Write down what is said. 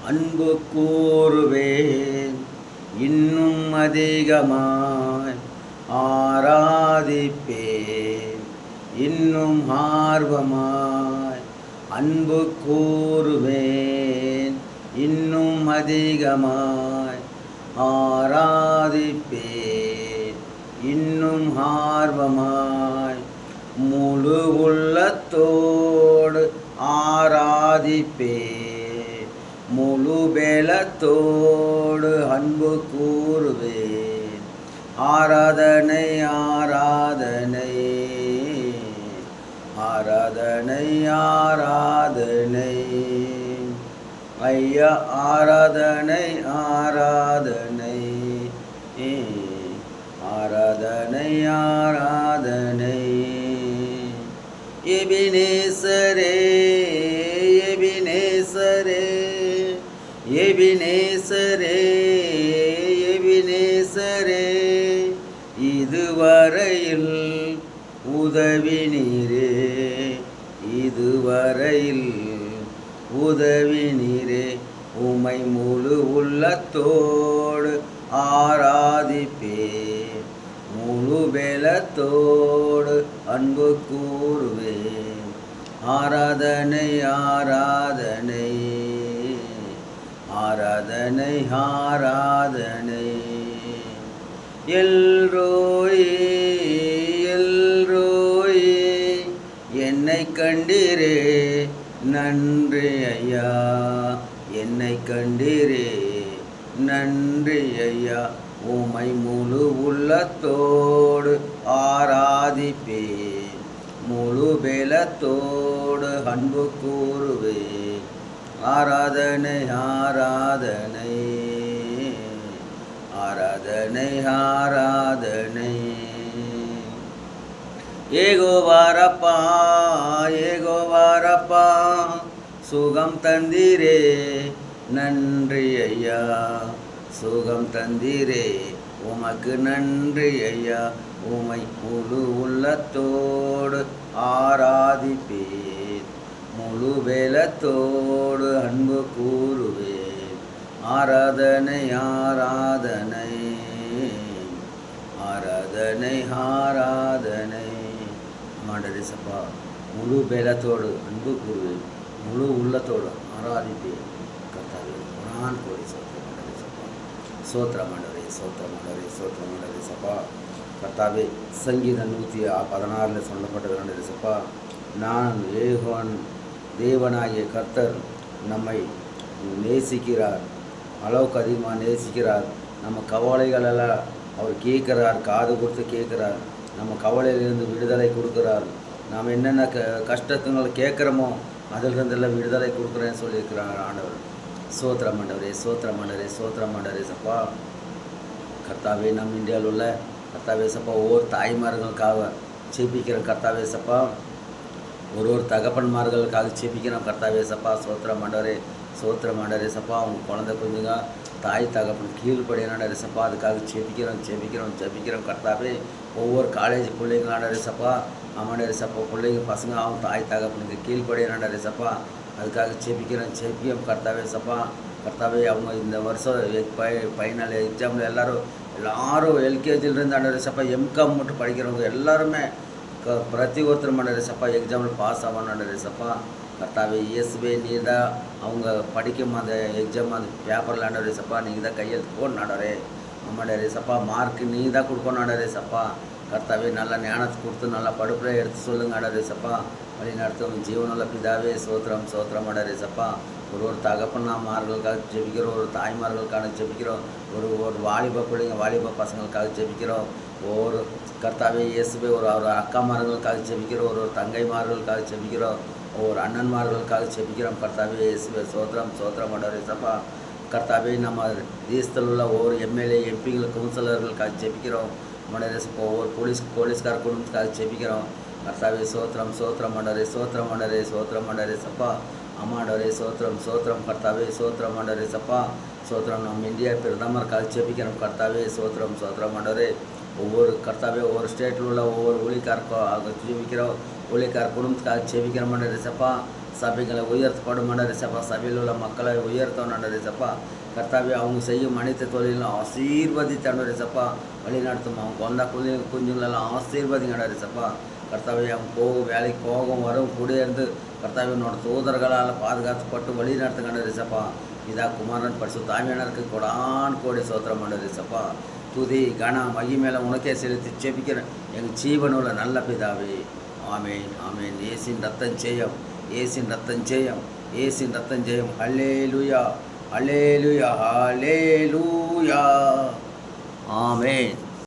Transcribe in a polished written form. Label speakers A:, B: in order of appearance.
A: அன்பு கூறுவேன் இன்னும் அதிகமாய் ஆராதிப்பேன் இன்னும் ஆர்வமாய் அன்பு கூறுவேன் இன்னும் அதிகமாய் ஆராதிப்பேன் இன்னும் ஆர்வமாய் முழு உள்ளத்தோடு ஆராதிப்பேன் முழு பேலத்தோடு அன்பு கூறுவேன் ஆராதனை ஆராதனை ஆராதனை ஆராதனை ஐயா ஆராதனை ஆராதனை ஆராதனை ஆராதனை எபினேசரே எபினேசரே எபினேசரே எபினேசரே இதுவரையில் உதவி நீரே இதுவரையில் உதவி நீரே உமை முழு உள்ளத்தோடு ஆராதிப்பேன் முழு பேலத்தோடு அன்பு கூறுவேன் ஆராதனை ஆராதனை ஆராதனை ஆராதனை எல்ரோயே எல்ரோயே என்னை கண்டீரே நன்றி ஐயா என்னை கண்டீரே நன்றி ஐயா உமை முழு உள்ளத்தோடு ஆராதிப்பேன் முழு பேலத்தோடு அன்பு கூறுவேன் ஆராதனை ஆராதனை ஆராதனை ஆராதனை ஏகோவாரப்பா ஏகோவாரப்பா சுகம் தந்தீரே நன்றி ஐயா சுகம் தந்தீரே உமக்கு நன்றி ஐயா உமை முழு உள்ளத்தோடு ஆராதிப்பேன் முழு வேலத்தோடு அன்பு கூறுவேன் ஆராதனை ஆராதனை ஆராதனை ஆராதனை ஆண்டவரே சப்பா முழு பேலத்தோடு அன்பு கூறுவேன் முழு உள்ளத்தோடு ஆராதிப்பேன் கர்த்தாவே குரான் கோடி சோத்திரம் ஆண்டவரே சப்பா சோத்திரம் ஆண்டவரே சோத்திரம் ஆண்டவரே சோத்திரம் ஆண்டவரே சப்பா கர்த்தாவே சங்கீதம் 116 சொல்லப்பட்டது ஆண்டவரே சப்பா நான் ஏகோன் தேவனாகிய கர்த்தர் நம்மை நேசிக்கிறார் அளவுக்கு அதிகமாக நேசிக்கிறார் நம்ம கவலைகளெல்லாம் அவர் கேட்குறார் காது கொடுத்து கேட்குறார் நம்ம கவலையிலிருந்து விடுதலை கொடுக்குறார் நாம் என்னென்ன கஷ்டத்துங்களை கேட்குறோமோ அதிலிருந்தெல்லாம் விடுதலை கொடுக்குறேன்னு சொல்லியிருக்கிறார் ஆண்டவர் சோத்திரம் ஆண்டவரே சோத்திரம் ஆண்டவரே சோத்திரம் ஆண்டவரே சப்பா கர்த்தாவே நம்ம இந்தியாவில் உள்ள கர்த்தாவே சப்பா ஒவ்வொரு தாய்மார்களுக்காக ஜெபிக்கிற கர்த்தாவே சப்பா ஒரு தகப்பன்மார்களுக்காக ஜெபிக்கிறோம் கர்த்தாவே சப்பா சோத்திரம் ஆண்டவரே சோத்திரம் ஆண்டவரே சப்பா அவங்க குழந்தை குஞ்சுங்க தாய் தகப்பன் கீழ்படியானாண்டவரே சப்பா அதுக்காக ஜெபிக்கிறோம் கர்த்தாவே ஒவ்வொரு காலேஜ் பிள்ளைங்க ஆண்டவரே சப்பா ஆமாண்டவரே சப்பா பிள்ளைங்க பசங்க அவங்க தாய் தகப்பனுக்கு கீழ்படியானாண்டவரே சப்பா அதுக்காக ஜெபிக்கிறோம் கர்த்தாவே சப்பா கர்த்தாவே அவங்க இந்த வருஷம் ஃபைனல் எக்ஸாமில் எல்லாரும் எல்கேஜிலேருந்து ஆண்டவரே சப்பா எம்காம் மட்டும் படிக்கிறவங்க எல்லாருமே பிரதி ஒருத்தர் ஆண்டவரே சப்பா எக்ஸாமில் பாஸ் ஆகணும்னாண்டவரே சப்பா கர்த்தாவே இயேசுவே நீ தான் அவங்க படிக்கும் அந்த எக்ஸாம் அந்த பேப்பரில் ஆண்டவரே சப்பா நீங்கள் தான் கையெழுத்து போடணாடரே ஆமாண்டவரே சப்பா மார்க் நீ தான் கொடுக்கணும்னாடரே சப்பா கர்த்தாவே நல்ல ஞானத்தை கொடுத்து நல்லா படுப்பில் எடுத்து சொல்லுங்க ஆண்டவரே சப்பா வழி நடத்தும் ஜீவனுள்ள பிதாவே சோத்திரம் சோத்திரம் ஆண்டவரே சப்பா ஒரு தகப்பன்மார்களுக்காக ஜெபிக்கிறோம் ஒரு தாய்மார்களுக்காக ஜெபிக்கிறோம் ஒரு வாலிப பிள்ளைங்க வாலிப பசங்களுக்காக ஜெபிக்கிறோம் ஒவ்வொரு கர்த்தாவே இயேசுவே ஒரு அக்காமார்களுக்காக ஜெபிக்கிறோம் ஒரு தங்கைமார்களுக்காக ஜெபிக்கிறோம் ஒவ்வொரு அண்ணன்மார்களுக்காக ஜெபிக்கிறோம் கர்த்தாவே இயேசுவே சோத்திரம் சோத்திரம் ஆண்டவரே சப்பா கர்த்தாவே நம்ம தேசத்தில் உள்ள ஒவ்வொரு எம்எல்ஏ எம்பிகள் கவுன்சிலர்களுக்காக ஜெபிக்கிறோம் ஆண்டவரே சப்பா ஒவ்வொரு போலீஸ்கார குடும்பத்துக்காக ஜெபிக்கிறோம் கர்த்தாவே சோத்திரம் சோத்திரம் ஆண்டவரே சோத்திரம் ஆண்டவரே சோத்திரம் ஆண்டவரே சப்பா ஆமாண்டவரே சோத்திரம் கர்த்தாவே சோத்திரம் ஆண்டவரே சப்பா சோத்திரம் நம்ம இந்தியா பிரதமருக்காக ஜெபிக்கிறோம் கர்த்தாவே சோத்திரம் ஆண்டவரே ஒவ்வொரு கர்த்தாவே ஒவ்வொரு ஸ்டேட்டில் உள்ள ஒவ்வொரு ஊழியக்காரருக்காக ஜெபிக்கிறோம் ஊழியக்கார குடும்பத்துக்காக ஜெபிக்கிறோம் ஆண்டவரே சப்பா சபைகளை உயர்த்தப்படும் ஆண்டவரேசப்பா. சபையில் உள்ள மக்களை உயர்த்தணும் ஆண்டவரேசப்பா. கர்த்தாவே அவங்க செய்யும் அனைத்து தொழிலும் ஆசீர்வதித்து ஆண்டவரேசப்பா வழிநடத்தும். அவங்க கொண்ட குஞ்சுங்களெல்லாம் ஆசீர்வதிங்க ஆண்டவரேசப்பா. கர்த்தாவே அவங்க வேலைக்கு போகும் வரும் கூட இருந்து கர்த்தாவே உன்னோட தூதர்களால் பாதுகாக்கப்பட்டு வழி நடத்துங்க ஆண்டவரேசப்பா. இதா குமாரன் பரிசுத்த ஆவியானவருக்கு கோடி சோத்திரம் ஆண்டவரேசப்பா. துதி கன மகிமேல உனக்கே செலுத்தி ஜெபிக்கிறேன் எங்கள் ஜீவனுள்ள நல்ல பிதாவே. ஆமேன் ஆமேன். இயேசுவின் ரத்தம் ஜெயம், இயேசுவின் ரத்தம் ஜெயம், இயேசுவின் ரத்தம் ஜெயம். ஹல்லேலூயா ஹல்லேலூயா ஹல்லேலூயா. ஆமேன்.